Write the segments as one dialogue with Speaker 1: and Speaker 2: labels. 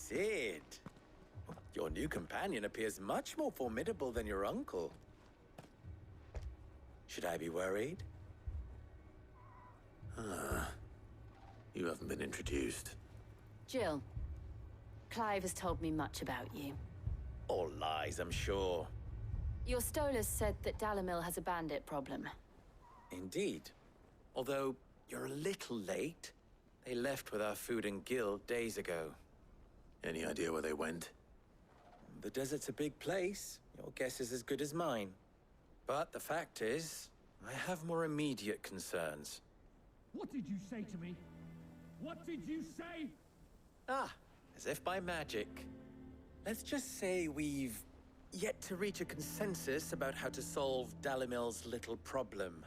Speaker 1: Sid. Your new companion appears much more formidable than your uncle. Should I be worried?
Speaker 2: You haven't been introduced.
Speaker 3: Jill, Clive has told me much about you.
Speaker 1: All lies, I'm sure.
Speaker 3: Your Stolas said that Dalamil has a bandit problem.
Speaker 1: Indeed. Although, you're a little late. They left with our food and guild days ago.
Speaker 2: Any idea where they went?
Speaker 1: The desert's a big place. Your guess is as good as mine. But the fact is, I have more immediate concerns.
Speaker 4: What did you say to me? What did you say?
Speaker 1: Ah, as if by magic. Let's just say we've yet to reach a consensus about how to solve Dalamil's little problem.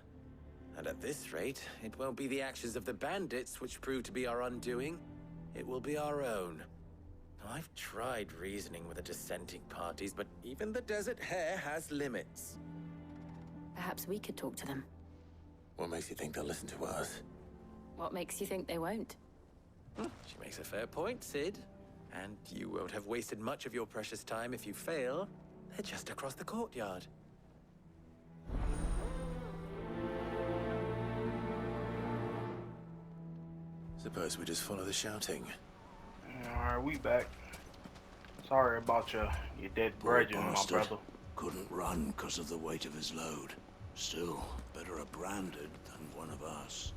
Speaker 1: And at this rate, it won't be the actions of the bandits which prove to be our undoing. It will be our own. I've tried reasoning with the dissenting parties, but even the Desert Hare has limits.
Speaker 3: Perhaps we could talk to them.
Speaker 2: What makes you think they'll listen to us?
Speaker 3: What makes you think they won't?
Speaker 1: She makes a fair point, Sid. And you won't have wasted much of your precious time if you fail. They're just across the courtyard.
Speaker 2: Suppose we just follow the shouting.
Speaker 5: Alright, we back. Sorry about your dead brethren, my brother.
Speaker 6: Couldn't run because of the weight of his load. Still, better a branded than one of us.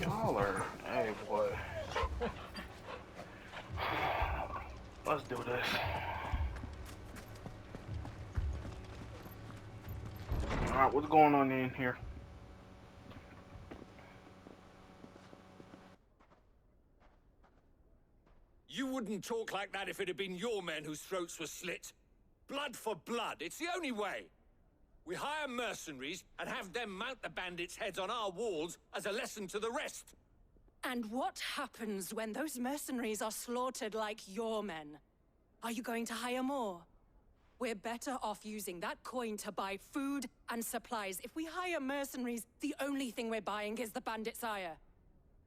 Speaker 5: Y'all are... Hey, boy. Let's do this. Alright, what's going on in here?
Speaker 4: You wouldn't talk like that if it had been your men whose throats were slit. Blood for blood, it's the only way. We hire mercenaries and have them mount the bandits' heads on our walls as a lesson to the rest.
Speaker 7: And what happens when those mercenaries are slaughtered like your men? Are you going to hire more? We're better off using that coin to buy food and supplies. If we hire mercenaries, the only thing we're buying is the bandit's ire.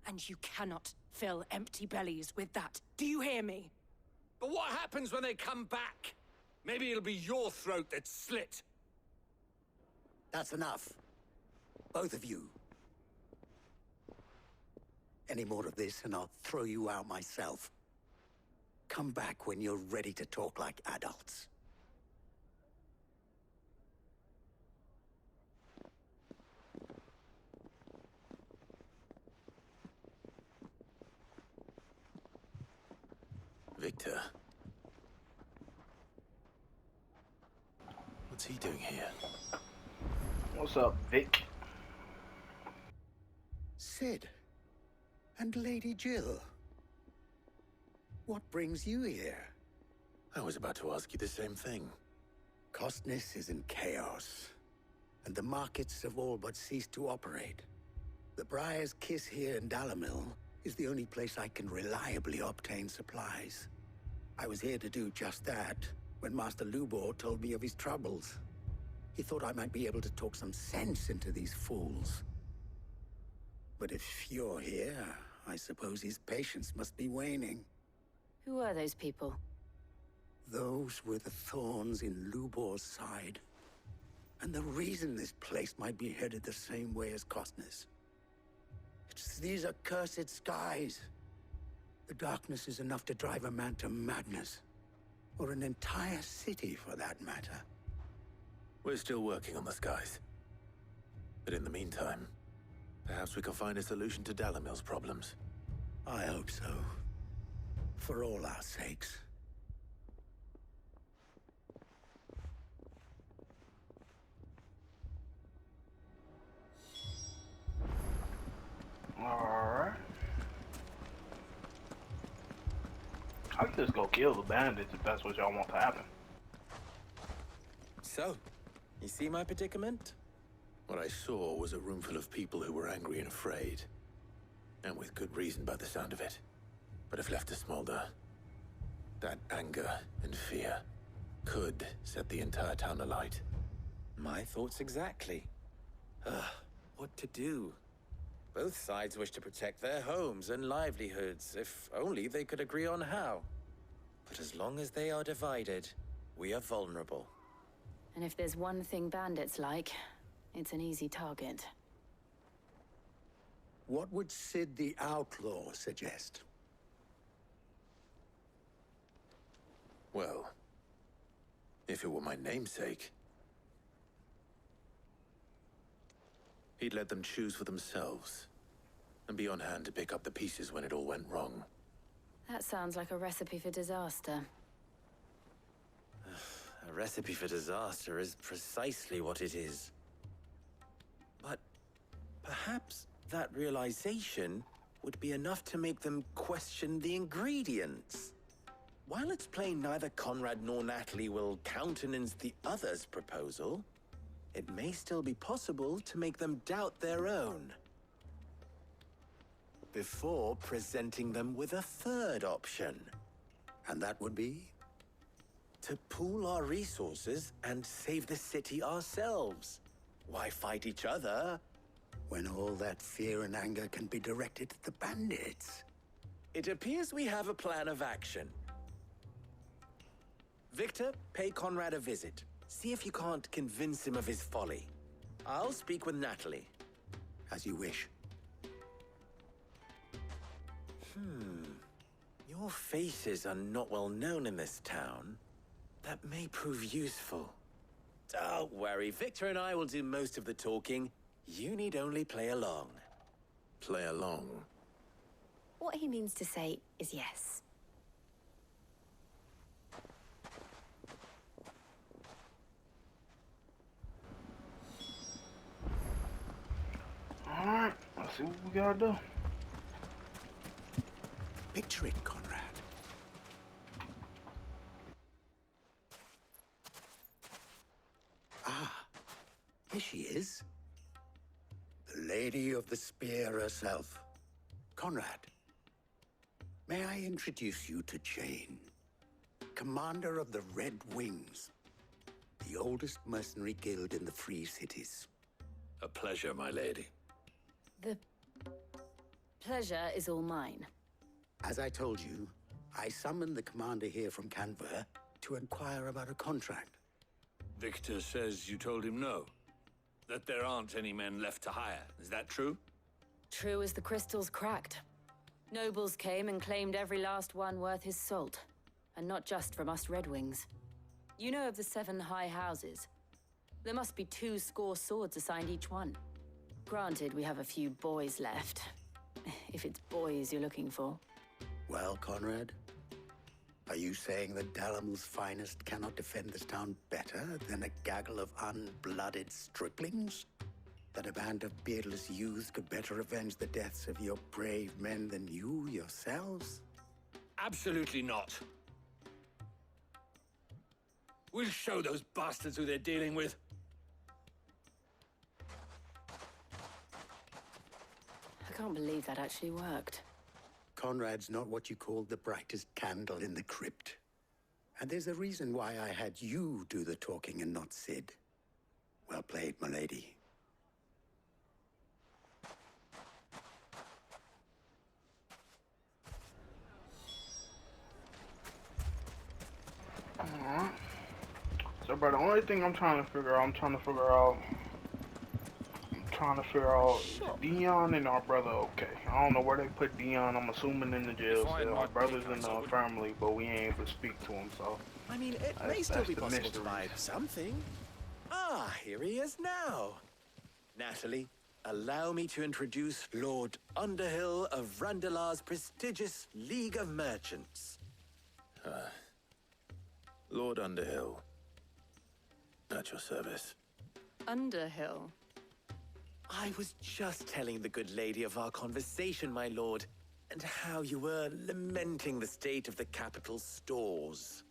Speaker 7: And you cannot fill empty bellies with that. Do you hear me?
Speaker 4: But what happens when they come back? Maybe it'll be your throat that's slit.
Speaker 6: That's enough. Both of you. Any more of this and I'll throw you out myself. Come back when you're ready to talk like adults.
Speaker 2: Victor. What's he doing here?
Speaker 5: What's up, Vic?
Speaker 6: Sid. And Lady Jill. What brings you here?
Speaker 2: I was about to ask you the same thing.
Speaker 6: Costness is in chaos, and the markets have all but ceased to operate. The Briar's Kiss here in Dalamil is the only place I can reliably obtain supplies. I was here to do just that when Master Lubor told me of his troubles. He thought I might be able to talk some sense into these fools. But if you're here, I suppose his patience must be waning.
Speaker 3: Who are those people?
Speaker 6: Those were the thorns in Lubor's side. And the reason this place might be headed the same way as Costness. It's these accursed skies. The darkness is enough to drive a man to madness. Or an entire city, for that matter.
Speaker 2: We're still working on the skies. But in the meantime, perhaps we can find a solution to Dalamil's problems.
Speaker 6: I hope so. For all our sakes.
Speaker 5: Alright. I can just go kill the bandits if that's what y'all want to happen.
Speaker 1: So, you see my predicament?
Speaker 2: What I saw was a room full of people who were angry and afraid. And with good reason by the sound of it. But if left to smolder, that anger and fear could set the entire town alight.
Speaker 1: My thoughts exactly. What to do? Both sides wish to protect their homes and livelihoods, if only they could agree on how. But as long as they are divided, we are vulnerable.
Speaker 3: And if there's one thing bandits like, it's an easy target.
Speaker 6: What would Sid the Outlaw suggest?
Speaker 2: Well, if it were my namesake, he'd let them choose for themselves, and be on hand to pick up the pieces when it all went wrong.
Speaker 3: That sounds like a recipe for disaster.
Speaker 1: A recipe for disaster is precisely what it is. But perhaps that realization would be enough to make them question the ingredients. While it's plain neither Conrad nor Natalie will countenance the other's proposal, it may still be possible to make them doubt their own. Before presenting them with a third option.
Speaker 6: And that would be?
Speaker 1: To pool our resources and save the city ourselves. Why fight each other?
Speaker 6: When all that fear and anger can be directed at the bandits.
Speaker 1: It appears we have a plan of action. Victor, pay Conrad a visit. See if you can't convince him of his folly. I'll speak with Natalie.
Speaker 6: As you wish.
Speaker 1: Your faces are not well known in this town. That may prove useful. Don't worry, Victor and I will do most of the talking. You need only play along.
Speaker 2: Play along.
Speaker 3: What he means to say is yes.
Speaker 5: Alright, let's see what we gotta do.
Speaker 6: Picture it, Conrad. Ah, here she is. The Lady of the Spear herself. Conrad, may I introduce you to Jane, commander of the Red Wings, the oldest mercenary guild in the Free Cities.
Speaker 2: A pleasure, my lady.
Speaker 3: The pleasure is all mine.
Speaker 6: As I told you, I summoned the commander here from Canver to inquire about a contract.
Speaker 4: Victor says you told him no. That there aren't any men left to hire. Is that true?
Speaker 3: True as the crystals cracked. Nobles came and claimed every last one worth his salt. And not just from us Red Wings. You know of the 7 high houses. There must be 2 swords assigned each one. Granted, we have a few boys left. If it's boys you're looking for.
Speaker 6: Well, Conrad, are you saying that Dalamil's finest cannot defend this town better than a gaggle of unblooded striplings? That a band of beardless youths could better avenge the deaths of your brave men than you yourselves?
Speaker 4: Absolutely not. We'll show those bastards who they're dealing with.
Speaker 3: I can't believe that actually worked.
Speaker 6: Conrad's not what you call the brightest candle in the crypt. And there's a reason why I had you do the talking and not Sid. Well played, my lady.
Speaker 5: Alright. So, bro, the only thing I'm trying to figure out, is Dion and our brother okay? I don't know where they put Dion. I'm assuming in the jail cell. Our brother's in the infirmary, but we ain't able to speak to him, so.
Speaker 1: I mean, it may still be
Speaker 5: the
Speaker 1: possible to
Speaker 5: mystery.
Speaker 1: buy something. Ah, here he is now. Natalie, allow me to introduce Lord Underhill of Randalar's prestigious League of Merchants.
Speaker 2: Lord Underhill. At your service.
Speaker 7: Underhill.
Speaker 1: I was just telling the good lady of our conversation, my lord, and how you were lamenting the state of the capital's stores.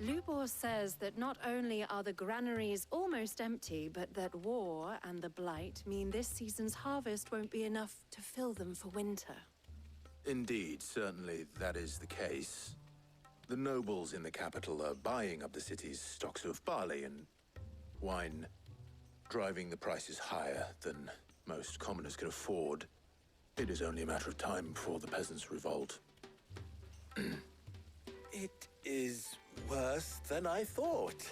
Speaker 7: Lubor says that not only are the granaries almost empty, but that war and the Blight mean this season's harvest won't be enough to fill them for winter.
Speaker 2: Indeed, certainly that is the case. The nobles in the capital are buying up the city's stocks of barley and wine, driving the prices higher than most commoners can afford. It is only a matter of time before the peasants revolt.
Speaker 1: It is worse than I thought.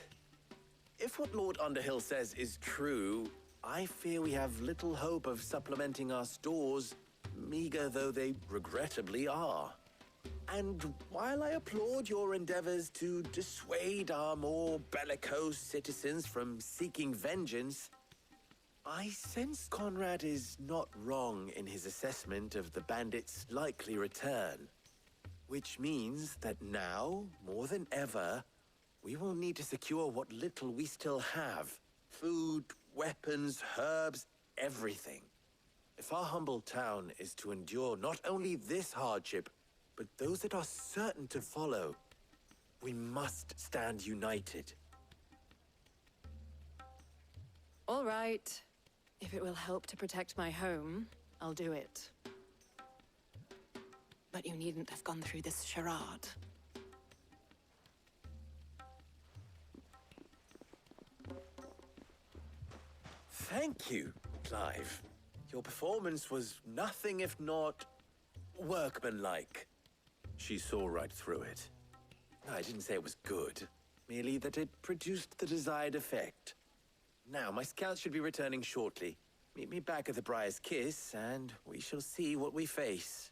Speaker 1: If what Lord Underhill says is true, I fear we have little hope of supplementing our stores, meager though they regrettably are. And while I applaud your endeavors to dissuade our more bellicose citizens from seeking vengeance, I sense Conrad is not wrong in his assessment of the bandits' likely return. Which means that now, more than ever, we will need to secure what little we still have. Food, weapons, herbs, everything. If our humble town is to endure not only this hardship, but those that are certain to follow, we must stand united.
Speaker 7: All right. If it will help to protect my home, I'll do it. But you needn't have gone through this charade.
Speaker 1: Thank you, Clive. Your performance was nothing if not workmanlike.
Speaker 2: She saw right through it.
Speaker 1: I didn't say it was good, merely that it produced the desired effect. Now, my scouts should be returning shortly. Meet me back at the Briar's Kiss, and we shall see what we face.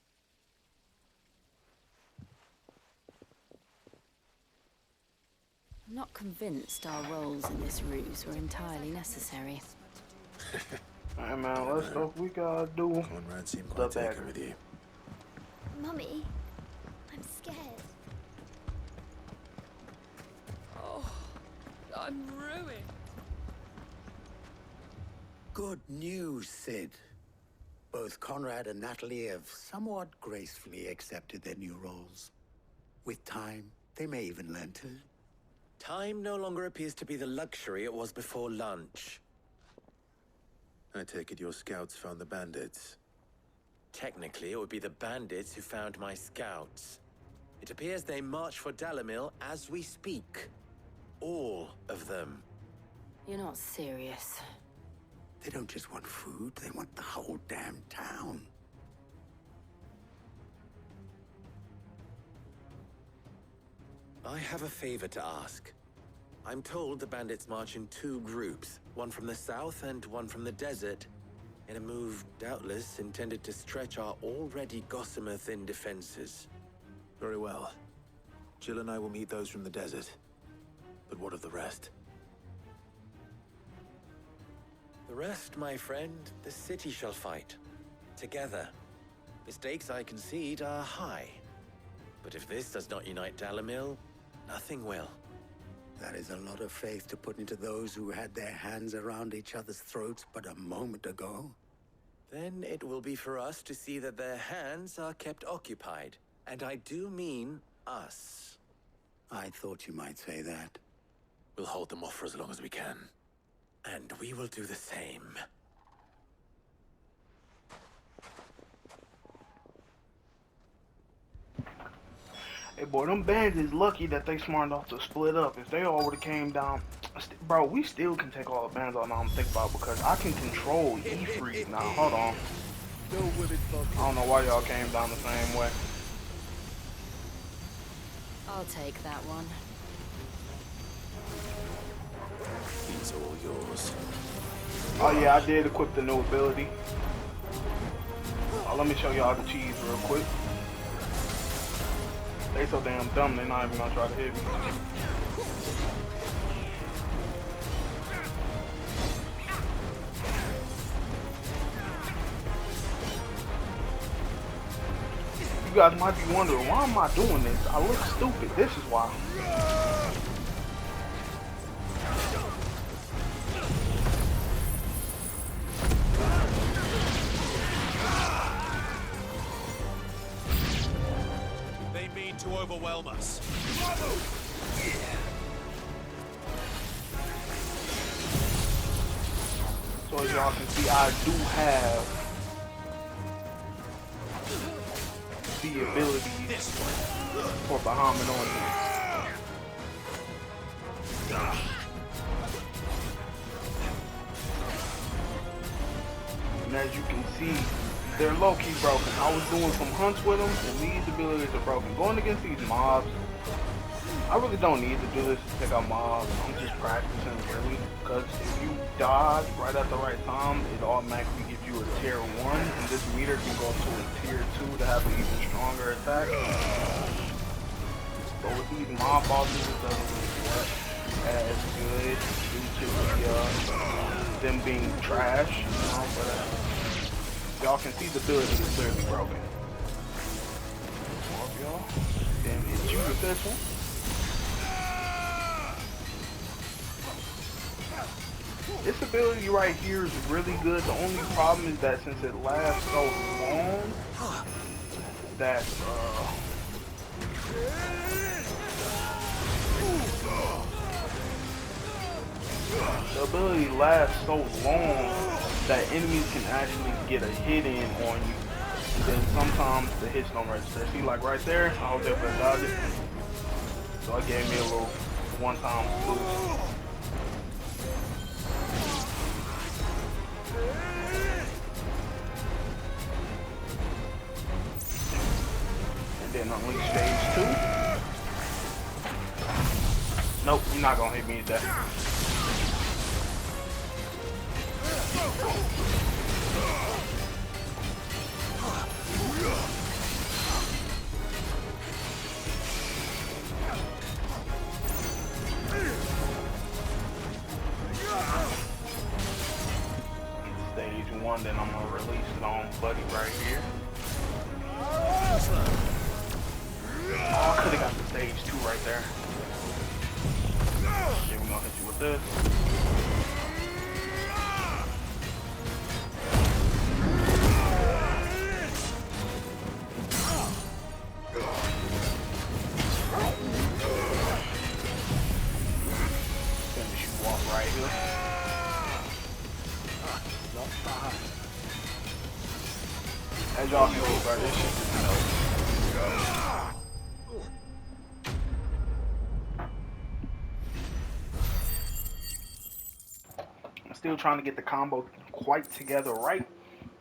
Speaker 3: I'm not convinced our roles in this ruse were entirely necessary.
Speaker 5: Alright, man, let's go. We gotta do
Speaker 2: Conrad seemed
Speaker 5: the
Speaker 2: quite taken
Speaker 5: better.
Speaker 2: with you.
Speaker 8: Mummy, I'm scared.
Speaker 7: Oh, I'm ruined.
Speaker 6: Good news, Sid. Both Conrad and Natalie have somewhat gracefully accepted their new roles. With time, they may even learn to.
Speaker 1: Time no longer appears to be the luxury it was before lunch.
Speaker 2: I take it your scouts found the bandits.
Speaker 1: Technically, it would be the bandits who found my scouts. It appears they march for Dalimil as we speak. All of them.
Speaker 3: You're not serious.
Speaker 6: They don't just want food, they want the whole damn town.
Speaker 1: I have a favor to ask. I'm told the bandits march in two groups, one from the south and one from the desert, in a move doubtless intended to stretch our already gossamer-thin defenses.
Speaker 2: Very well. Jill and I will meet those from the desert. But what of the rest?
Speaker 1: The rest, my friend, the city shall fight. Together. The stakes, I concede, are high. But if this does not unite Dalimil, nothing will.
Speaker 6: That is a lot of faith to put into those who had their hands around each other's throats but a moment ago.
Speaker 1: Then it will be for us to see that their hands are kept occupied. And I do mean us.
Speaker 6: I thought you might say that.
Speaker 2: We'll hold them off for as long as we can.
Speaker 1: And we will do the same.
Speaker 5: Hey, boy, them bands is lucky that they smart enough to split up. If they all would've came down... Bro, we still can take all the bands out now I'm thinking about because I can control E3 now. Hold on. I don't know why y'all came down the same way.
Speaker 3: I'll take that one.
Speaker 2: These are all yours.
Speaker 5: Oh yeah, I did equip the new ability. Let me show y'all the cheese real quick. They so damn dumb, they're not even gonna try to hit me. You guys might be wondering, why am I doing this? I look stupid. This is why.
Speaker 4: They mean to overwhelm us.
Speaker 5: So as y'all can see, I do have the ability for Bahamut on me. And as you can see, they're low-key broken. I was doing some hunts with them, and these abilities are broken. Going against these mobs, I really don't need to do this to take out mobs. I'm just practicing really, because if you dodge right at the right time, it automatically gives you a tier 1, and this meter can go to a tier 2 to have an even stronger attack. But with these mob bosses, it doesn't really work as good due to them being trash, you know, but y'all can see the ability is clearly broken. More of y'all. Then hit you with this one. This ability right here is really good. The only problem is that since it lasts so long, that the ability lasts so long that enemies can actually get a hit in on you. And then sometimes the hits don't register. See, like right there, I was able to dodge it. So it gave me a little one-time boost. And then unleash stage 2. Nope, you're not gonna hit me with that. Stage 1, then I'm gonna release it on Buddy right here. Oh, I could have got the stage 2 right there. Then we're gonna hit you with this. Finish you off right here. As y'all can see, bro, this shit is dope. I'm still trying to get the combo quite together right,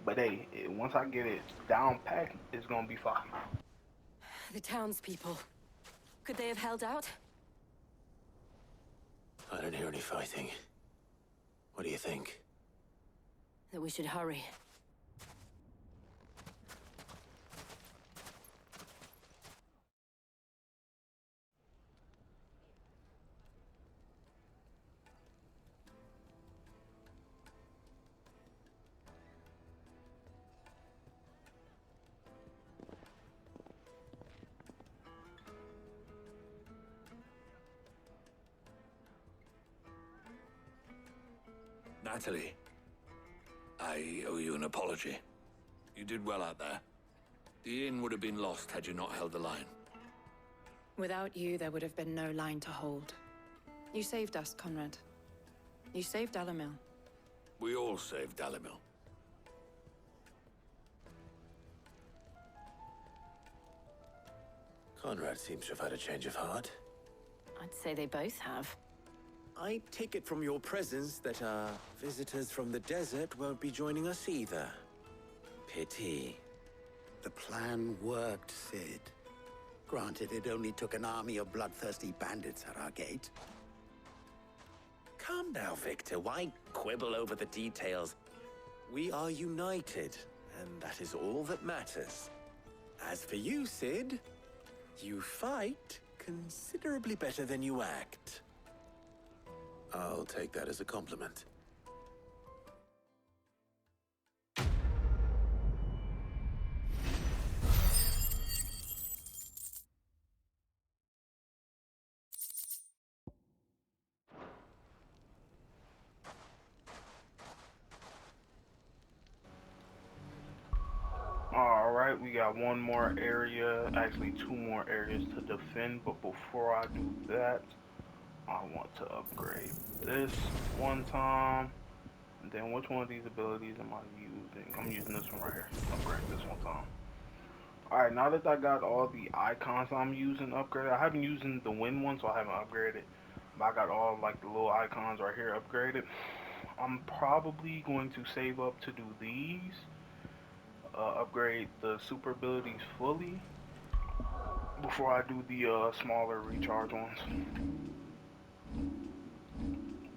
Speaker 5: but hey, once I get it down packed, it's gonna be fine.
Speaker 3: The townspeople. Could they have held out?
Speaker 2: I don't hear any fighting. What do you think?
Speaker 3: That we should hurry.
Speaker 4: Natalie, I owe you an apology. You did well out there. The inn would have been lost had you not held the line.
Speaker 7: Without you, there would have been no line to hold. You saved us, Conrad. You saved Dalimil.
Speaker 4: We all saved Dalimil.
Speaker 2: Conrad seems to have had a change of heart.
Speaker 3: I'd say they both have.
Speaker 1: I take it from your presence that our visitors from the desert won't be joining us either. Pity.
Speaker 6: The plan worked, Sid. Granted, it only took an army of bloodthirsty bandits at our gate.
Speaker 1: Calm now, Victor. Why quibble over the details? We are united, and that is all that matters. As for you, Sid, you fight considerably better than you act.
Speaker 2: I'll take that as a compliment.
Speaker 5: Alright, we got one more area, actually 2 more areas to defend, but before I do that, I want to upgrade this one time. And then which one of these abilities am I using? I'm using this one right here. Upgrade this one time. Alright, now that I got all the icons I'm using upgraded, I haven't used the wind one, so I haven't upgraded. But I got all like the little icons right here upgraded. I'm probably going to save up to do these. upgrade the super abilities fully before I do the smaller recharge ones.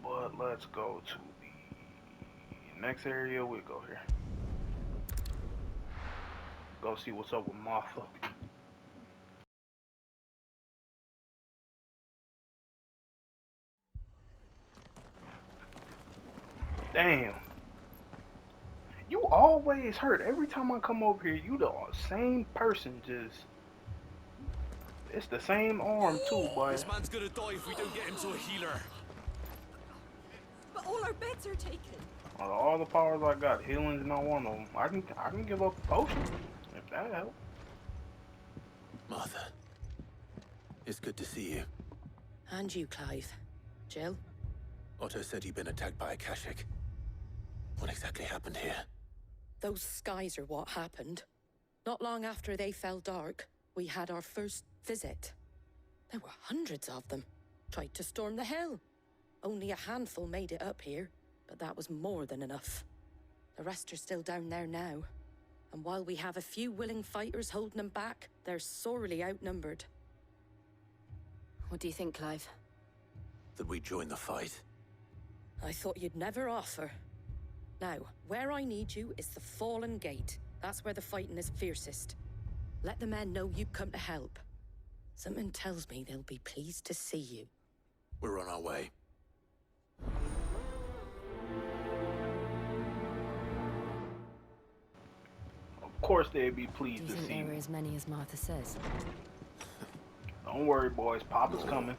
Speaker 5: But let's go to the next area. We'll go here. Go see what's up with Martha. Damn. You always hurt. Every time I come over here, you the same person. Just it's the same arm too, boy.
Speaker 4: This man's gonna die if we don't get him to a healer.
Speaker 7: But all our beds are taken.
Speaker 5: All the powers I got, healing's not one of them. I can give up a potion if that helps.
Speaker 2: Martha, it's good to see you.
Speaker 3: And you, Clive. Jill?
Speaker 2: Otto said you'd been attacked by Akashic. What exactly happened here?
Speaker 9: Those skies are what happened. Not long after they fell dark, we had our first visit. There were hundreds of them. Tried to storm the hill. Only a handful made it up here, but that was more than enough. The rest are still down there now. And while we have a few willing fighters holding them back, they're sorely outnumbered.
Speaker 3: What do you think, Clive?
Speaker 2: That we join the fight?
Speaker 9: I thought you'd never offer. Now, where I need you is the Fallen Gate. That's where the fighting is fiercest. Let the men know you've come to help. Something tells me they'll be pleased to see you.
Speaker 2: We're on our way.
Speaker 5: Of course they'd be
Speaker 3: Do
Speaker 5: pleased
Speaker 3: you
Speaker 5: to
Speaker 3: think
Speaker 5: see
Speaker 3: there were
Speaker 5: me.
Speaker 3: as many as Martha says?
Speaker 5: Don't worry, boys. Papa's coming.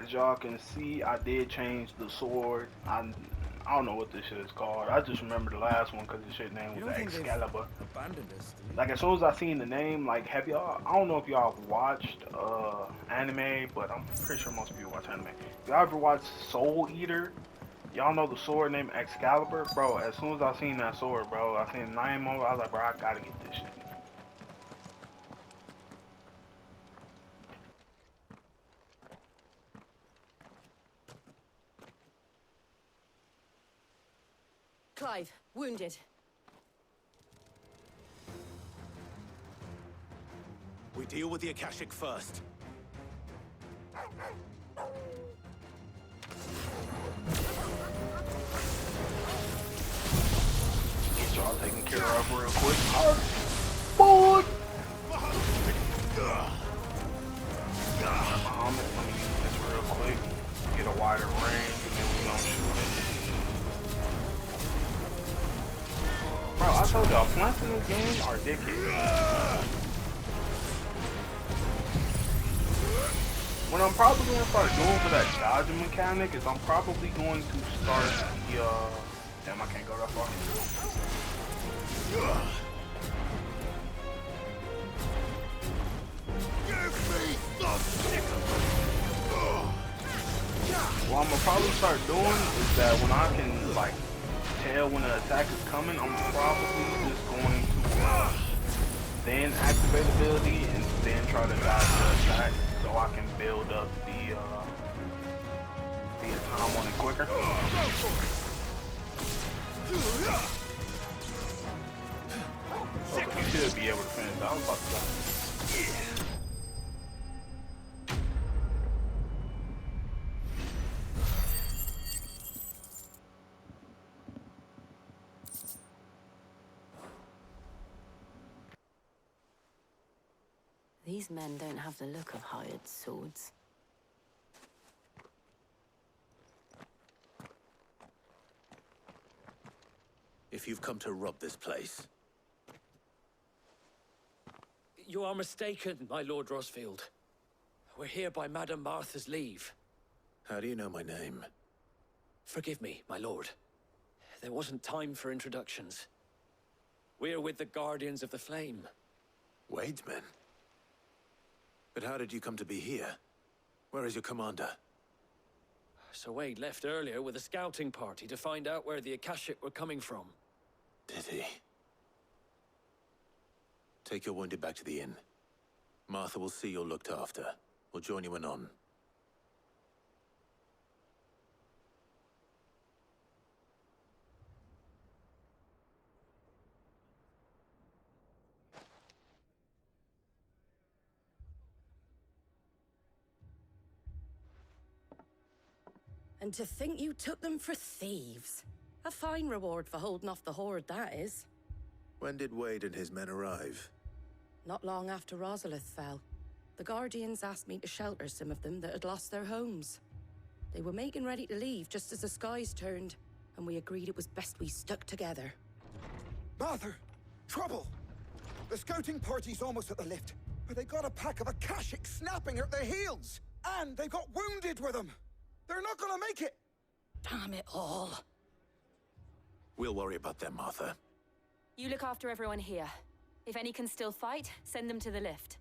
Speaker 5: As y'all can see, I did change the sword. I don't know what this shit is called. I just remember the last one because the shit name was Excalibur.
Speaker 1: Abandoned us, do you?
Speaker 5: Like, as soon as I seen the name, like, have y'all, I don't know if y'all have watched anime, but I'm pretty sure most people watch anime. If y'all ever watched Soul Eater, y'all know the sword named Excalibur? Bro, as soon as I seen that sword, bro, I seen the name of it, I was like, bro, I gotta get this shit.
Speaker 3: Clive, wounded.
Speaker 2: We deal with the Akashic first.
Speaker 5: Get y'all taken care of real quick. Boy! Muhammad, let me use this real quick. Get a wider range, and then we gonna shoot it. Bro, I told y'all, plants in this game are dickheads. What I'm probably going to start doing for that dodging mechanic is I'm probably going to start the, damn, I can't go that far. What I'm going to probably start doing is that when I can, like, tell when the attack is coming, I'm probably just going to then activate ability and then try to dodge the attack so I can build up the time on it quicker. So you should be able to finish that. I was about to say.
Speaker 3: These men don't have the look of hired swords.
Speaker 2: If you've come to rob this place,
Speaker 4: You are mistaken, my Lord Rosfield. We're here by Madame Martha's leave.
Speaker 2: how do you know my name?
Speaker 4: Forgive me, my lord. There wasn't time for introductions. We're with the Guardians of the Flame.
Speaker 2: Wade's men? But how did you come to be here? Where is your commander?
Speaker 4: Sir Wade left earlier with a scouting party to find out where the Akashic were coming from.
Speaker 2: Did he? Take your wounded back to the inn. Martha will see you're looked after. We'll join you anon.
Speaker 9: And to think you took them for thieves. A fine reward for holding off the horde, that is.
Speaker 2: When did Wade and his men arrive?
Speaker 9: Not long after Rosalith fell. The Guardians asked me to shelter some of them that had lost their homes. They were making ready to leave just as the skies turned, and we agreed it was best we stuck together.
Speaker 10: Martha! Trouble! The scouting party's almost at the lift, but they got a pack of Akashics snapping at their heels! And they got wounded with them! They're not gonna make it!
Speaker 9: Damn it all.
Speaker 2: We'll worry about them, Martha.
Speaker 3: You look after everyone here. If any can still fight, send them to the lift.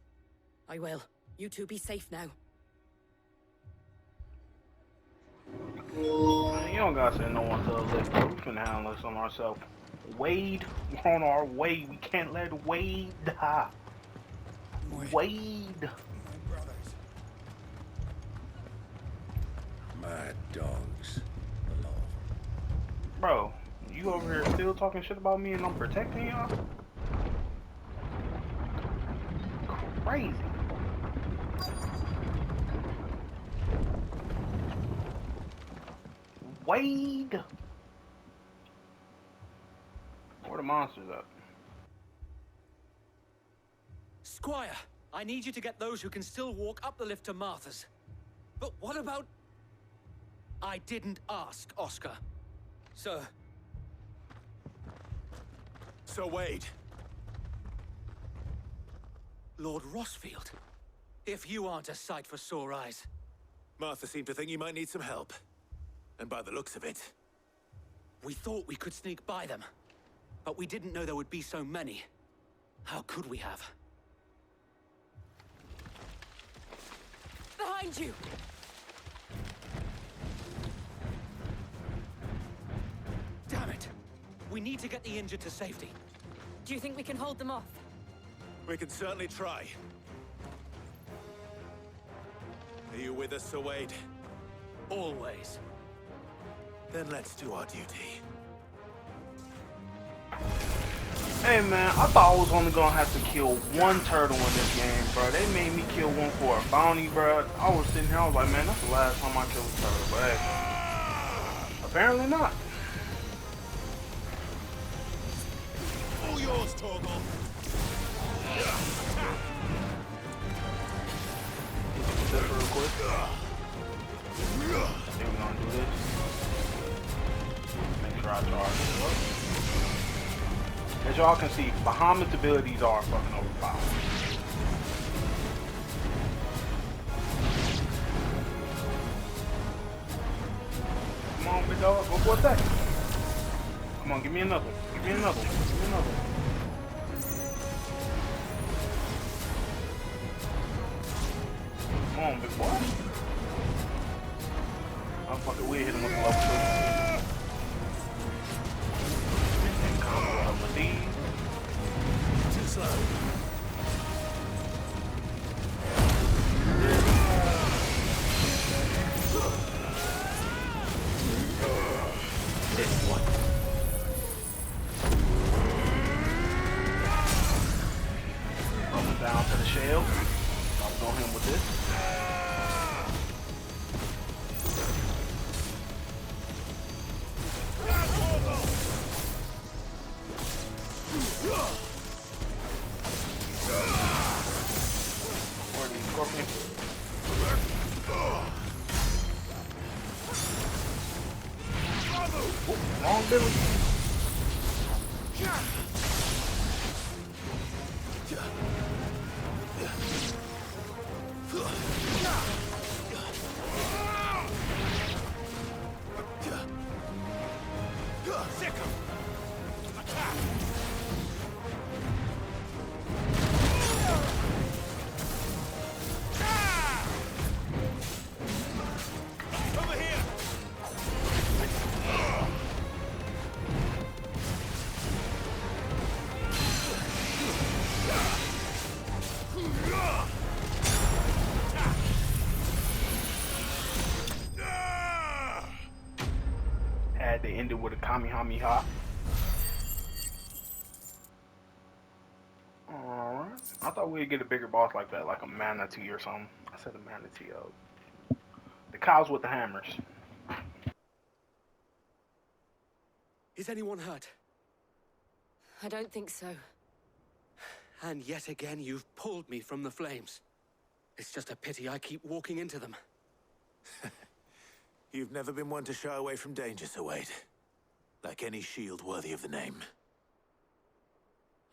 Speaker 9: I will. You two be safe now.
Speaker 5: Man, you don't gotta send no one to the lift, bro. We finna handle this on ourselves. Wade, we're on our way. We can't let Wade die. Wade.
Speaker 6: Mad dogs.
Speaker 5: Bro, you over here still talking shit about me and I'm protecting y'all? Crazy. Wade. Where the monsters at?
Speaker 4: Squire, I need you to get those who can still walk up the lift to Martha's. But what about... I didn't ask, Oscar. Sir.
Speaker 2: So Wade.
Speaker 4: Lord Rossfield. If you aren't a sight for sore eyes.
Speaker 2: Martha seemed to think you might need some help. And by the looks of it...
Speaker 4: We thought we could sneak by them. But we didn't know there would be so many. How could we have?
Speaker 3: Behind you!
Speaker 4: Damn it! We need to get the injured to safety.
Speaker 3: Do you think we can hold them off?
Speaker 2: We can certainly try. Are you with us, Sir Wade?
Speaker 4: Always.
Speaker 2: Then let's do our duty.
Speaker 5: Hey man, I thought I was only gonna have to kill one turtle in this game, bro. They made me kill one for a bounty, bro. I was sitting here, I was like, man, that's the last time I killed a turtle, but hey, apparently not.
Speaker 2: All yours, Torgal.
Speaker 5: Just real quick. Then we're gonna do this. Make sure I charge this up. As y'all can see, Bahamut's abilities are fucking overpowered. Come on, big dog, go for a second. Come on, give me another one. Give me another one. Give me another one. Come on, big boy. I'm fucking weird, hit him with a level 2. And combo up with these.
Speaker 2: Too slow.
Speaker 5: This one. Rolling down to the shell. I'll go him with this. Wrong Billy. Had to end it with a Kamehameha. Alright. I thought we'd get a bigger boss like that, like a manatee or something. I said a manatee. The cows with the hammers.
Speaker 11: Is anyone hurt?
Speaker 3: I don't think so.
Speaker 11: And yet again, you've pulled me from the flames. It's just a pity I keep walking into them.
Speaker 2: You've never been one to shy away from danger, Sir Wade. Like any shield worthy of the name.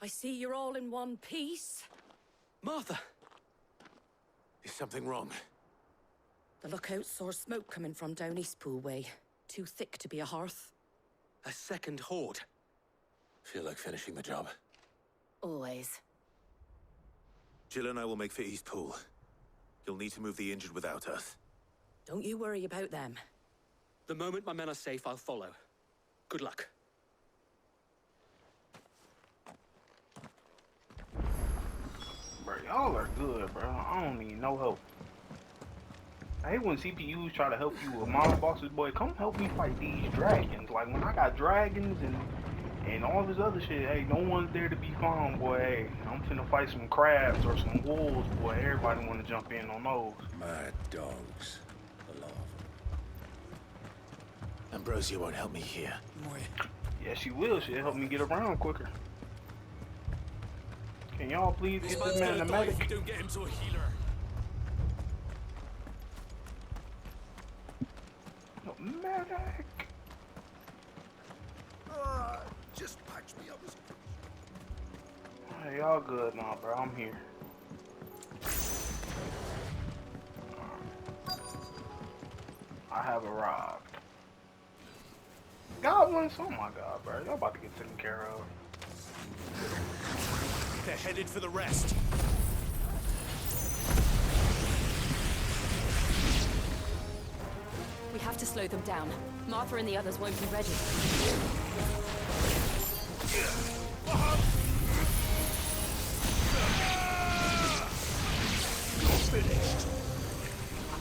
Speaker 9: I see you're all in one piece.
Speaker 11: Martha!
Speaker 2: Is something wrong?
Speaker 9: The lookout saw smoke coming from down Eastpool way. Too thick to be a hearth.
Speaker 11: A second horde.
Speaker 2: Feel like finishing the job.
Speaker 3: Always.
Speaker 2: Jill and I will make for Eastpool. You'll need to move the injured without us.
Speaker 9: Don't you worry about them.
Speaker 11: The moment my men are safe, I'll follow. Good luck.
Speaker 5: Bro, y'all are good, bro. I don't need no help. I hate when CPUs try to help you with mob bosses, boy. Come help me fight these dragons. Like, when I got dragons and all this other shit, hey, no one's there to be found, boy. Hey, I'm finna fight some crabs or some wolves, boy. Everybody wanna jump in on those.
Speaker 6: Mad dogs. A lot of them.
Speaker 2: Ambrosia won't help me here.
Speaker 5: Yeah, she will. She'll help me get around quicker. Can y'all please get this man a medic?
Speaker 4: Don't get him to a healer.
Speaker 5: No, medic.
Speaker 10: Just patch me up.
Speaker 5: Hey, y'all good now, bro. I'm here. I have arrived. Goblins? Oh my god, bro. Y'all about to get taken care of.
Speaker 4: They're headed for the rest.
Speaker 3: We have to slow them down. Martha and the others won't be ready.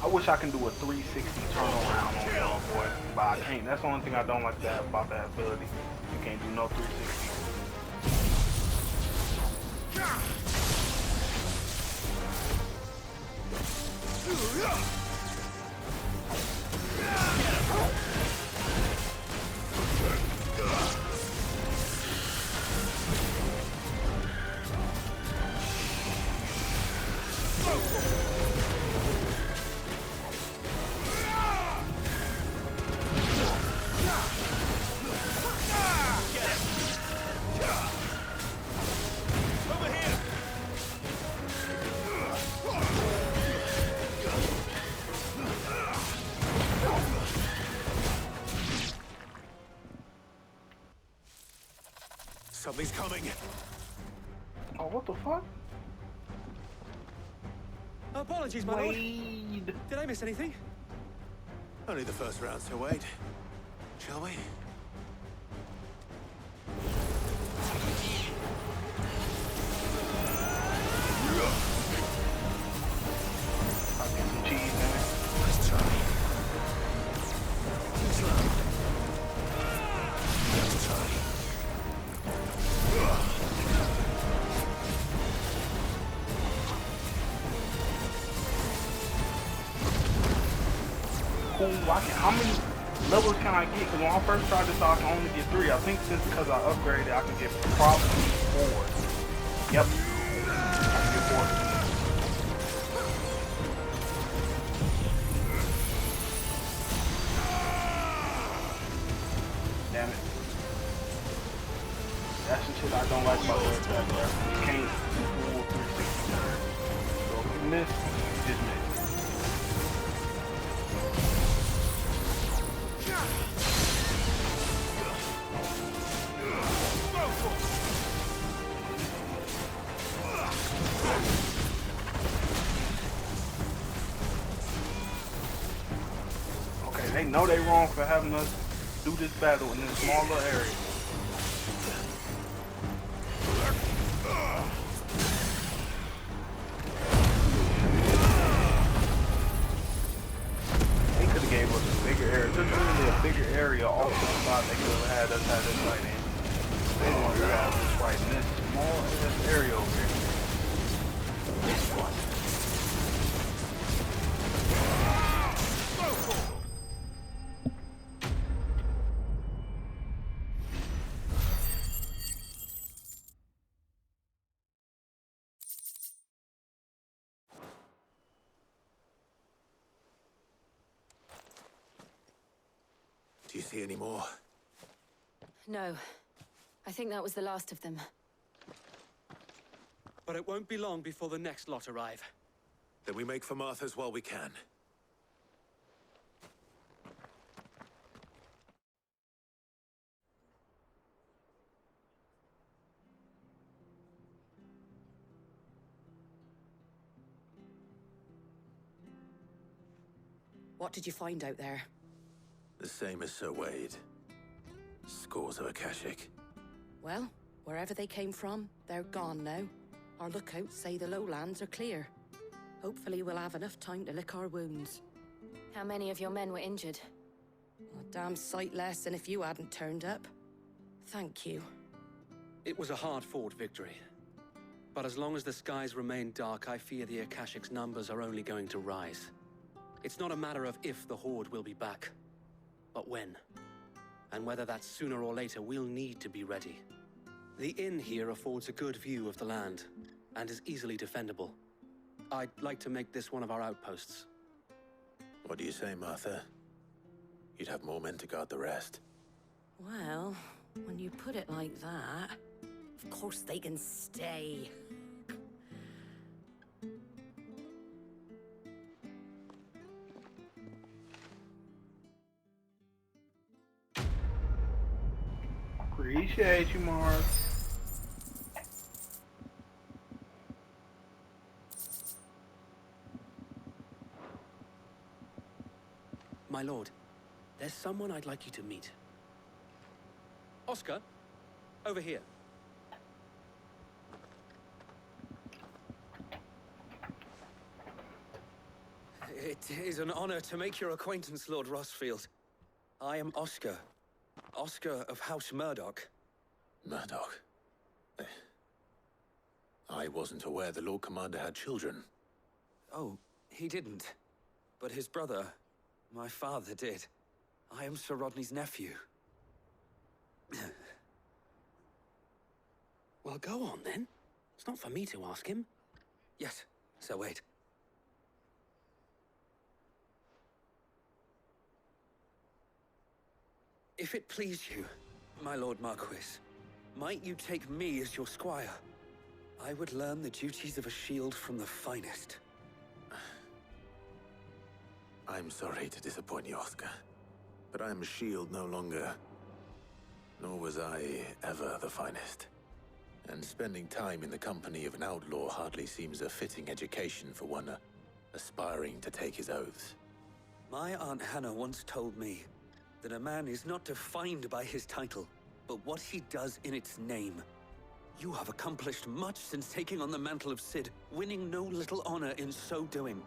Speaker 5: I wish I can do a 360 turnaround on y'all, boy, but I can't. That's the only thing I don't like about that ability. You can't do no 360.
Speaker 2: Something's coming.
Speaker 5: Oh, what the fuck?
Speaker 11: Apologies, my lord.
Speaker 5: Wade.
Speaker 11: Did I miss anything?
Speaker 2: Only the first round, Sir Wade. Shall we?
Speaker 5: I'll get some cheese, man.
Speaker 2: Let's try. Let's try.
Speaker 5: Cool. How many levels can I get? Because when I first tried this, I can only get 3. I think since because I upgraded, I can get probably 4. Yep. I can get 4. Damn it. That's the shit I don't like about the attack, bro. You can't full 360 turn. So if you miss, you just miss. Okay, they know they wrong for having us do this battle in this small little area. They could have gave us a bigger area. There's really a bigger area off to the side they could have had us have this fight in. They wanted to have this fight in this small area over here.
Speaker 2: Do you see any more?
Speaker 3: No. I think that was the last of them.
Speaker 11: But it won't be long before the next lot arrive.
Speaker 2: Then we make for Martha's while we can.
Speaker 9: What did you find out there?
Speaker 2: The same as Sir Wade. Scores of Akashic.
Speaker 9: Well, wherever they came from, they're gone now. Our lookouts say the lowlands are clear. Hopefully we'll have enough time to lick our wounds.
Speaker 3: How many of your men were injured?
Speaker 9: A damn sight less than if you hadn't turned up. Thank you.
Speaker 11: It was a hard-fought victory. But as long as the skies remain dark, I fear the Akashic's numbers are only going to rise. It's not a matter of if the Horde will be back, but when. And whether that's sooner or later, we'll need to be ready. The inn here affords a good view of the land, and is easily defendable. I'd like to make this one of our outposts.
Speaker 2: What do you say, Martha? You'd have more men to guard the rest.
Speaker 9: Well, when you put it like that, of course they can stay.
Speaker 5: Appreciate you, Mark.
Speaker 11: My lord, there's someone I'd like you to meet. Oscar, over here.
Speaker 12: It is an honor to make your acquaintance, Lord Rossfield. I am Oscar. Oscar of House Murdoch.
Speaker 2: Murdoch? I wasn't aware the Lord Commander had children.
Speaker 12: Oh, he didn't. But his brother, my father, did. I am Sir Rodney's nephew.
Speaker 11: Well, go on then. It's not for me to ask him.
Speaker 12: Yes, Sir Wade. If it please you, my Lord Marquis, might you take me as your squire? I would learn the duties of a shield from the finest.
Speaker 2: I'm sorry to disappoint you, Oscar, but I'm a shield no longer. Nor was I ever the finest. And spending time in the company of an outlaw hardly seems a fitting education for one aspiring to take his oaths.
Speaker 12: My Aunt Hannah once told me that a man is not defined by his title, but what he does in its name. You have accomplished much since taking on the mantle of Cid, winning no little honor in so doing.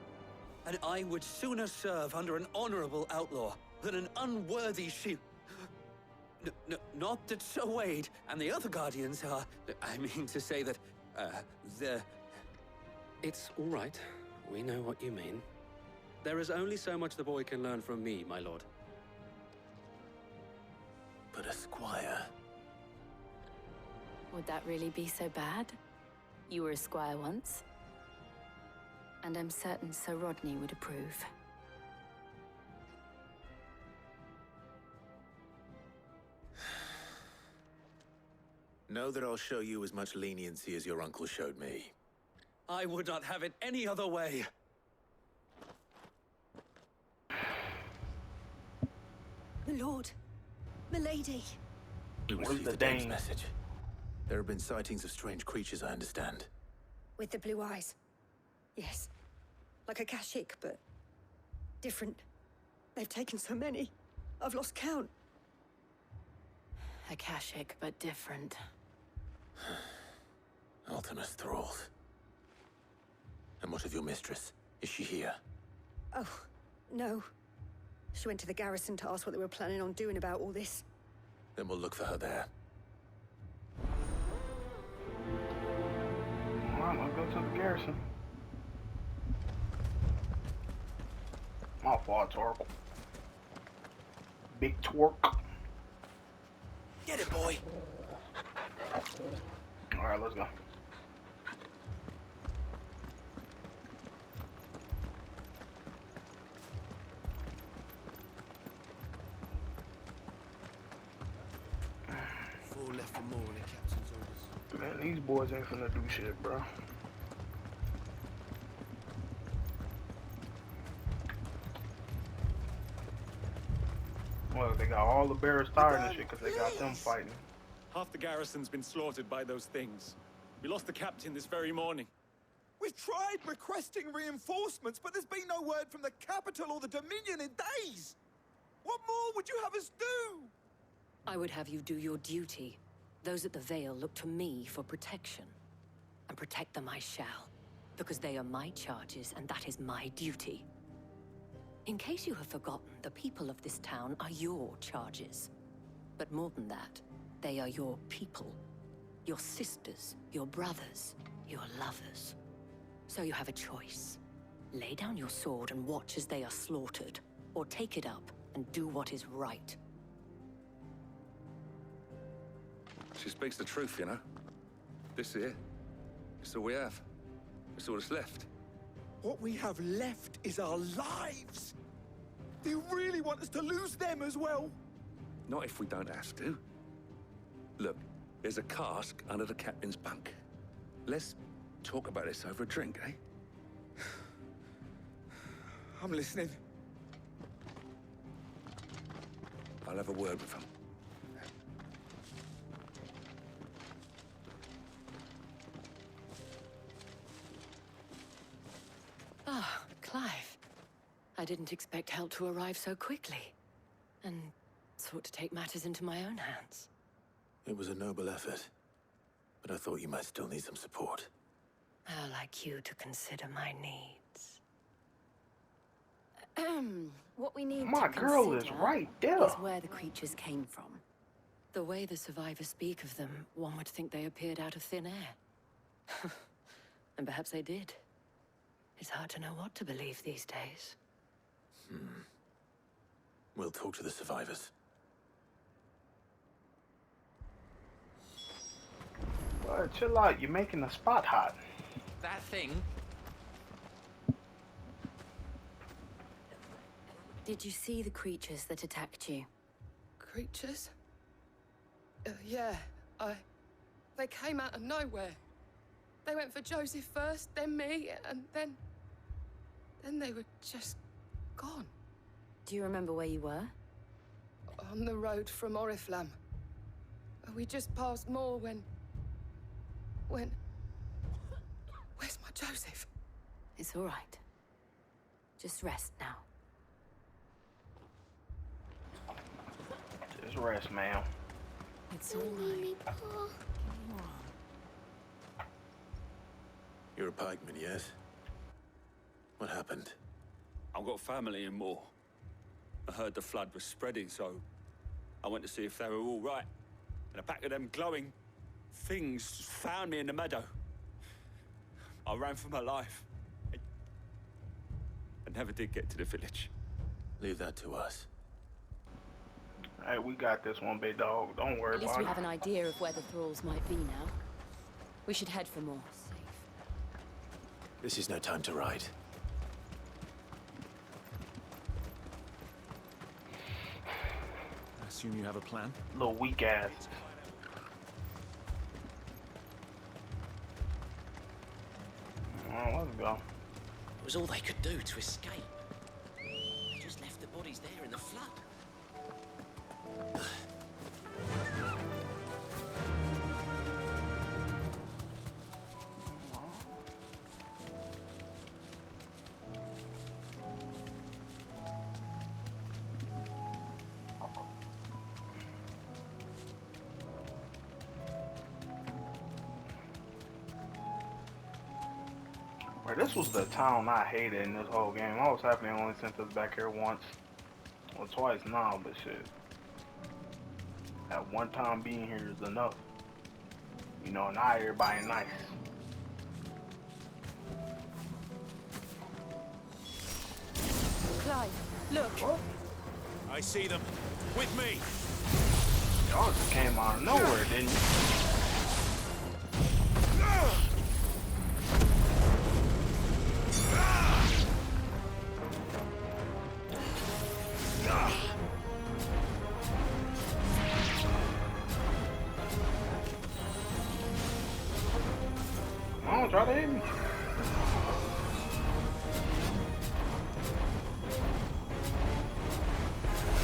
Speaker 12: And I would sooner serve under an honorable outlaw than an unworthy shield. Not that Sir Wade and the other Guardians are... I mean to say that, they're...
Speaker 11: It's all right. We know what you mean. There is only so much the boy can learn from me, my lord.
Speaker 2: But a squire...
Speaker 3: Would that really be so bad? You were a squire once. And I'm certain Sir Rodney would approve.
Speaker 2: Know that I'll show you as much leniency as your uncle showed me.
Speaker 12: I would not have it any other way.
Speaker 7: My lord, milady.
Speaker 2: We
Speaker 5: Where's
Speaker 2: received
Speaker 5: the
Speaker 2: the Dane's
Speaker 5: Dane?
Speaker 2: message. There have been sightings of strange creatures, I understand.
Speaker 7: With the blue eyes. Yes. Like Akashic, but different. They've taken so many. I've lost count.
Speaker 3: Akashic, but different.
Speaker 2: Ultimus thralls. And what of your mistress? Is she here?
Speaker 7: Oh, no. She went to the garrison to ask what they were planning on doing about all this.
Speaker 2: Then we'll look for her there.
Speaker 5: Alright, let's go to the garrison. My fault, Torque. Big Twerk.
Speaker 12: Get it, boy.
Speaker 5: Alright, let's go.
Speaker 13: left for more on the captain's orders.
Speaker 5: Man, these boys ain't finna do shit, bro. Well, they got all the bears tired and shit because they got them fighting.
Speaker 14: Half the garrison's been slaughtered by those things. We lost the captain this very morning.
Speaker 10: We've tried requesting reinforcements, but there's been no word from the capital or the Dominion in days. What more would you have us do?
Speaker 15: I would have you do your duty. Those at the Vale look to me for protection. And protect them I shall. Because they are my charges, and that is my duty. In case you have forgotten, the people of this town are your charges. But more than that, they are your people. Your sisters, your brothers, your lovers. So you have a choice. Lay down your sword and watch as they are slaughtered, or take it up and do what is right.
Speaker 16: She speaks the truth, you know. This here, it's all we have. It's all that's left.
Speaker 10: What we have left is our lives. Do you really want us to lose them as well?
Speaker 16: Not if we don't have to. Look, there's a cask under the captain's bunk. Let's talk about this over a drink, eh?
Speaker 10: I'm listening.
Speaker 16: I'll have a word with him.
Speaker 15: Ah, Clive. I didn't expect help to arrive so quickly. And sought to take matters into my own hands.
Speaker 2: It was a noble effort, but I thought you might still need some support.
Speaker 15: How like you to consider my needs. What we need
Speaker 5: My
Speaker 15: to
Speaker 5: girl is
Speaker 15: consider
Speaker 5: right there.
Speaker 15: is where the creatures came from. The way the survivors speak of them, one would think they appeared out of thin air. And perhaps they did. It's hard to know what to believe these days.
Speaker 2: We'll talk to the survivors.
Speaker 5: But chill out, you're making the spot hot.
Speaker 1: That thing?
Speaker 15: Did you see the creatures that attacked you?
Speaker 9: Creatures? Yeah, They came out of nowhere. They went for Joseph first, then me, and then they were just gone.
Speaker 3: Do you remember where you were?
Speaker 9: On the road from Oriflamme. We just passed Moor when... Where's my Joseph?
Speaker 3: It's all right. Just rest now.
Speaker 5: Just rest, ma'am.
Speaker 3: It's all right.
Speaker 2: You're a pikeman, yes? What happened?
Speaker 4: I've got family in Moor. I heard the flood was spreading, so I went to see if they were all right. And a pack of them glowing things found me in the meadow. I ran for my life. I never did get to the village.
Speaker 2: Leave that to us.
Speaker 5: Hey, we got this one, big dog. Don't worry
Speaker 3: At least
Speaker 5: about
Speaker 3: we
Speaker 5: it.
Speaker 3: have an idea of where the thralls might be now. We should head for more.
Speaker 2: This is no time to ride.
Speaker 14: I assume you have a plan?
Speaker 5: Little weak ass. Let's go.
Speaker 17: It was all they could do to escape. They just left the bodies there in the flood.
Speaker 5: This was the town I hated in this whole game. I was happy they only sent us back here once or twice now, but shit. At one time being here is enough. You know, not everybody nice.
Speaker 3: Clive, look.
Speaker 5: What?
Speaker 14: I see them. With me.
Speaker 5: Y'all just came out of nowhere, didn't you? Don't try to hit me.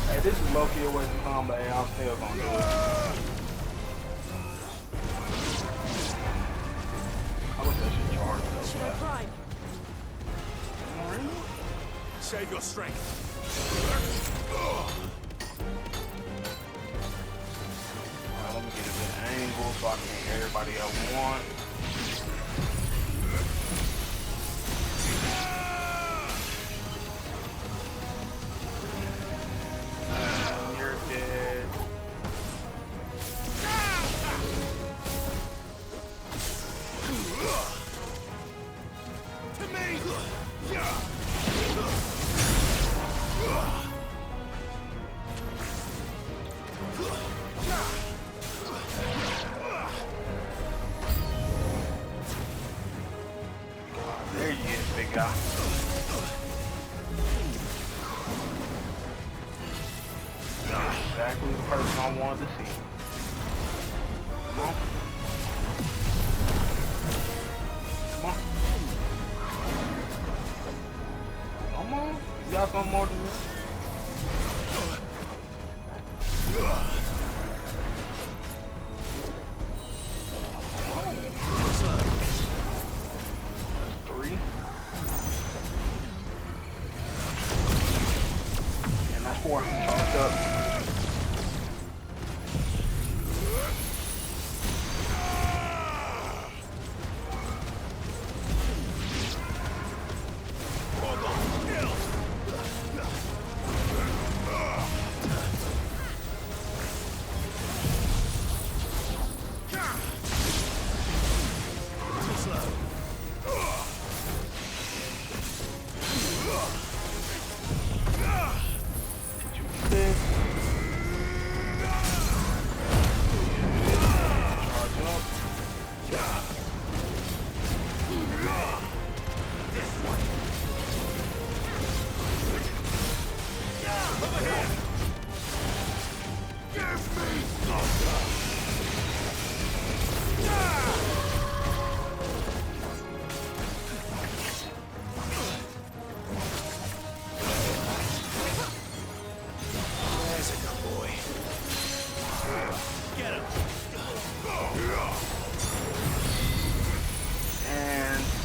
Speaker 5: Hey, this is low-key a waste of time, but hey, I'm still gonna do it. I wish that shit charged though.
Speaker 7: Should I prime?
Speaker 4: Save your strength.
Speaker 5: Alright, let me get a good angle so I can hit everybody at once. You're dead.
Speaker 4: To me!
Speaker 5: There you is, big guy. Exactly the person I wanted to see. Come on. Come on. Come on. You got something more than this? That's 3. And that's 4. Charged up.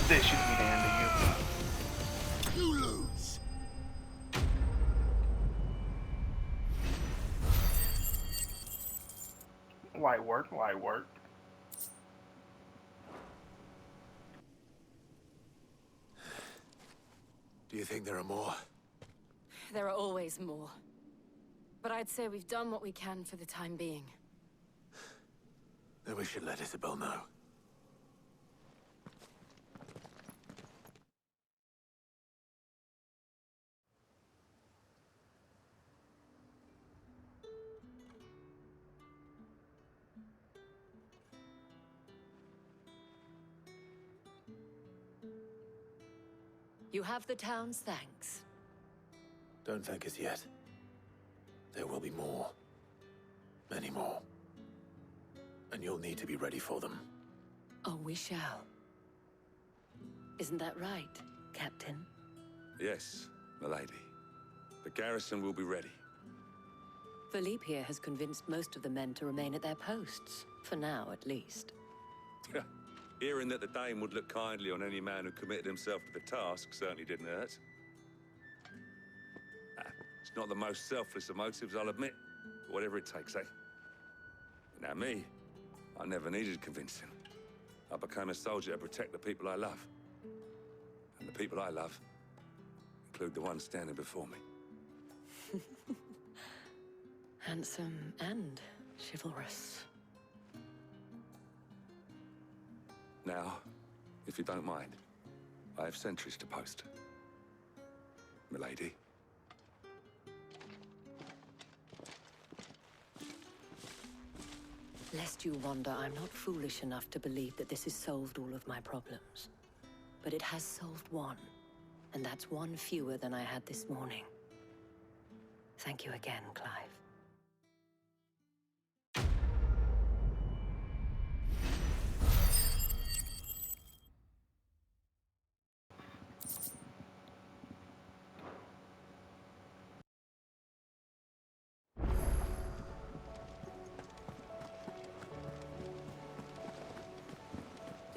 Speaker 5: This should be the end of you.
Speaker 4: You lose.
Speaker 5: Light work, light work.
Speaker 2: Do you think there are more?
Speaker 3: There are always more. But I'd say we've done what we can for the time being.
Speaker 2: Then we should let Isabel know.
Speaker 15: You have the town's thanks.
Speaker 2: Don't thank us yet. There will be more. Many more. And you'll need to be ready for them.
Speaker 15: Oh, we shall. Isn't that right, Captain?
Speaker 16: Yes, milady. The garrison will be ready.
Speaker 15: Philippe here has convinced most of the men to remain at their posts. For now, at least.
Speaker 16: Hearing that the Dane would look kindly on any man who committed himself to the task certainly didn't hurt. It's not the most selfless of motives, I'll admit. But whatever it takes, eh? Now me, I never needed convincing. I became a soldier to protect the people I love. And the people I love include the ones standing before me.
Speaker 15: Handsome and chivalrous.
Speaker 16: Now, if you don't mind, I have sentries to post. Milady.
Speaker 15: Lest you wonder, I'm not foolish enough to believe that this has solved all of my problems. But it has solved one, and that's one fewer than I had this morning. Thank you again, Clive.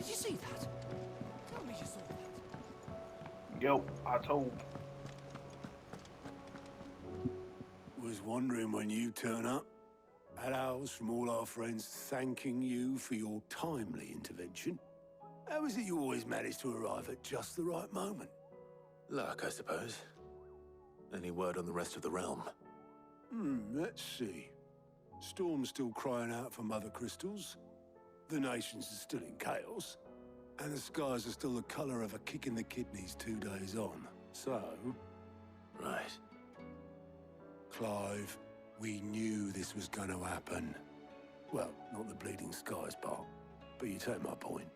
Speaker 17: Did you see that? Tell me you saw that.
Speaker 5: Yo, I told.
Speaker 18: Was wondering when you turn up. Had ours from all our friends thanking you for your timely intervention. How is it you always manage to arrive at just the right moment?
Speaker 2: Luck, I suppose. Any word on the rest of the realm?
Speaker 18: Let's see. Storm's still crying out for Mother Crystals. The nations are still in chaos. And the skies are still the color of a kick in the kidneys 2 days on. So...
Speaker 2: Right.
Speaker 18: Clive, we knew this was going to happen. Well, not the bleeding skies part, but you take my point.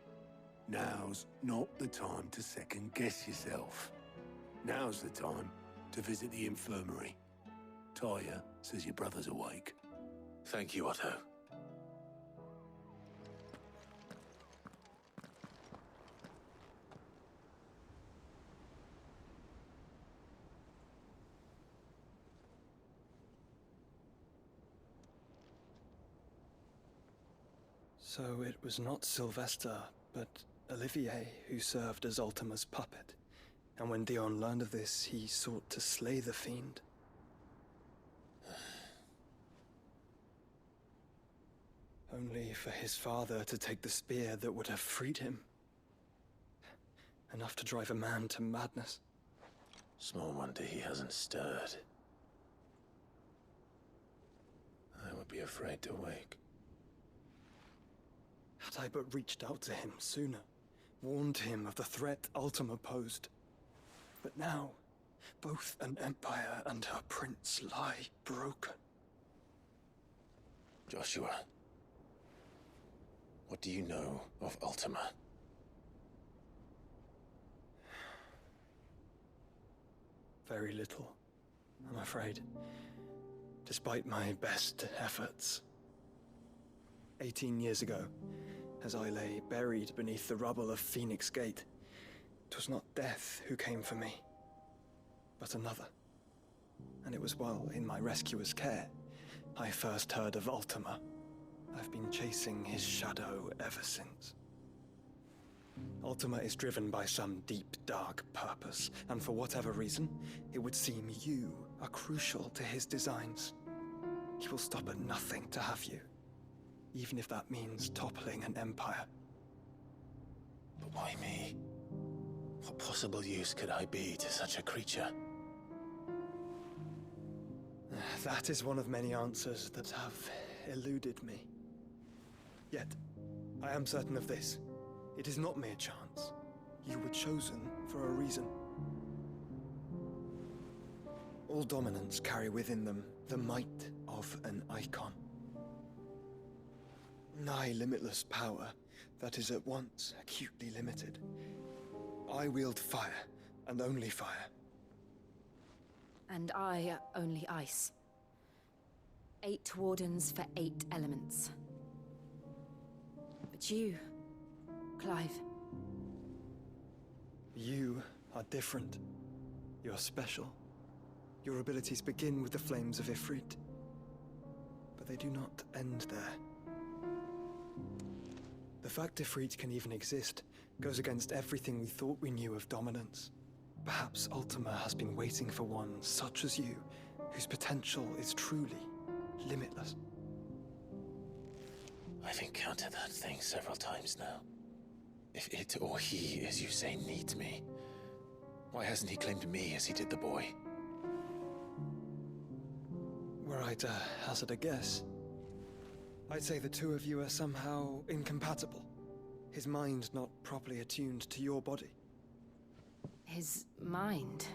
Speaker 18: Now's not the time to second-guess yourself. Now's the time to visit the infirmary. Taya says your brother's awake.
Speaker 2: Thank you, Otto.
Speaker 13: So it was not Sylvester, but Olivier who served as Ultima's puppet. And when Dion learned of this, he sought to slay the fiend. Only for his father to take the spear that would have freed him. Enough to drive a man to madness.
Speaker 2: Small wonder he hasn't stirred. I would be afraid to wake.
Speaker 13: Had I but reached out to him sooner, warned him of the threat Ultima posed. But now, both an empire and her prince lie broken.
Speaker 2: Joshua, what do you know of Ultima?
Speaker 13: Very little, I'm afraid. Despite my best efforts. 18 years ago, as I lay buried beneath the rubble of Phoenix Gate, it was not death who came for me, but another. And it was while in my rescuer's care, I first heard of Ultima. I've been chasing his shadow ever since. Ultima is driven by some deep, dark purpose, and for whatever reason, it would seem you are crucial to his designs. He will stop at nothing to have you, even if that means toppling an empire.
Speaker 2: But why me? What possible use could I be to such a creature?
Speaker 13: That is one of many answers that have eluded me. Yet, I am certain of this. It is not mere chance. You were chosen for a reason. All dominants carry within them the might of an icon. Nigh limitless power that is at once acutely limited. I wield fire, and only fire.
Speaker 3: And I only ice. 8 wardens for 8 elements. But you, Clive.
Speaker 13: You are different. You're special. Your abilities begin with the flames of Ifrit. But they do not end there. The fact Ifrit can even exist goes against everything we thought we knew of dominance. Perhaps Ultima has been waiting for one such as you, whose potential is truly limitless.
Speaker 2: I've encountered that thing several times now. If it or he, as you say, needs me, why hasn't he claimed me as he did the boy?
Speaker 13: Were I to hazard a guess, I'd say the two of you are somehow incompatible. His mind not properly attuned to your body.
Speaker 3: His mind?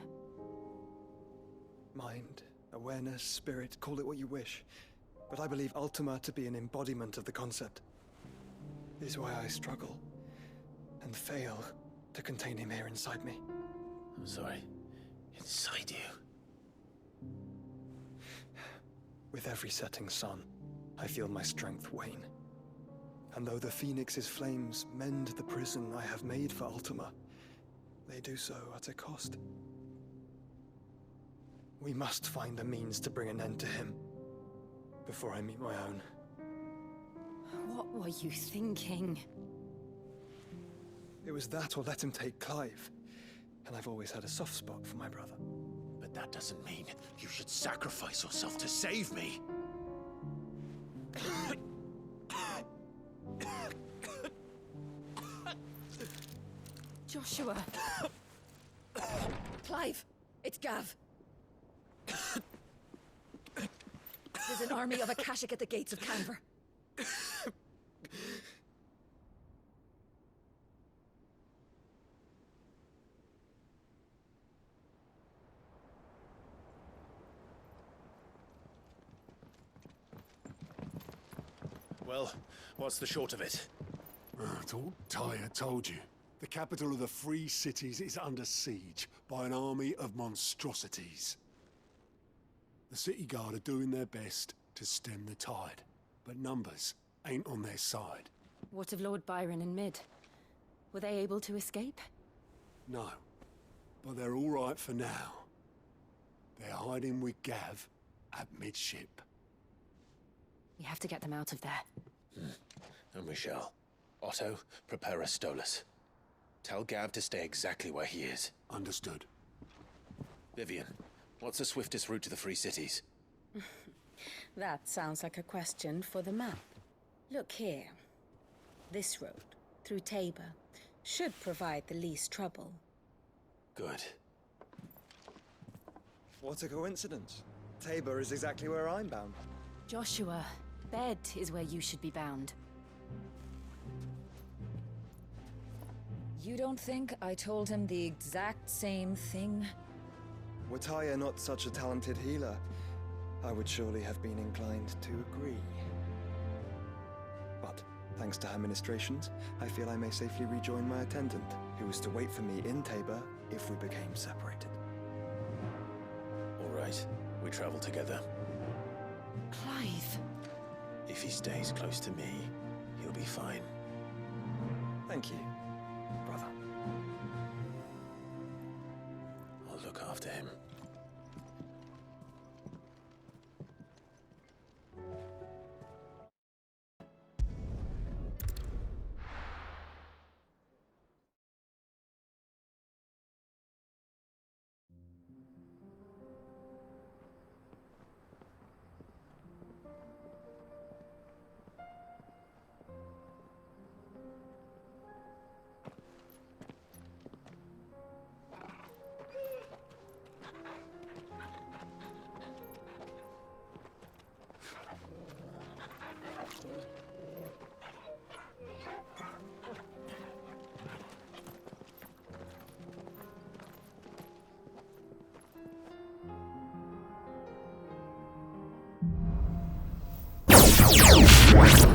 Speaker 13: Mind, awareness, spirit, call it what you wish. But I believe Ultima to be an embodiment of the concept. This is why I struggle and fail to contain him here inside me.
Speaker 2: I'm sorry. Inside you?
Speaker 13: With every setting sun, I feel my strength wane. And though the Phoenix's flames mend the prison I have made for Ultima, they do so at a cost. We must find a means to bring an end to him before I meet my own.
Speaker 3: What were you thinking?
Speaker 13: It was that or let him take Clive. And I've always had a soft spot for my brother.
Speaker 2: But that doesn't mean you should sacrifice yourself to save me.
Speaker 15: Joshua. Clive, it's Gav. There's an army of Akashic at the gates of Canver.
Speaker 2: Well, what's the short of it?
Speaker 18: I thought Tyre told you. The capital of the Free Cities is under siege by an army of monstrosities. The city guard are doing their best to stem the tide, but numbers ain't on their side.
Speaker 3: What of Lord Byron and Mid? Were they able to escape?
Speaker 18: No, but they're all right for now. They're hiding with Gav at midship.
Speaker 3: We have to get them out of there.
Speaker 2: And we shall. Otto, prepare a Stolas. Tell Gav to stay exactly where he is.
Speaker 18: Understood.
Speaker 2: Vivian, what's the swiftest route to the Free Cities?
Speaker 19: That sounds like a question for the map. Look here. This road, through Tabor, should provide the least trouble.
Speaker 2: Good.
Speaker 13: What a coincidence. Tabor is exactly where I'm bound.
Speaker 3: Joshua, bed is where you should be bound.
Speaker 19: You don't think I told him the exact same thing?
Speaker 13: Were Tyre not such a talented healer, I would surely have been inclined to agree. But, thanks to her ministrations, I feel I may safely rejoin my attendant, who was to wait for me in Tabor if we became separated.
Speaker 2: All right, we travel together.
Speaker 3: Clive.
Speaker 2: If he stays close to me, he'll be fine.
Speaker 13: Thank you, brother.
Speaker 2: I'll look after him.
Speaker 20: What?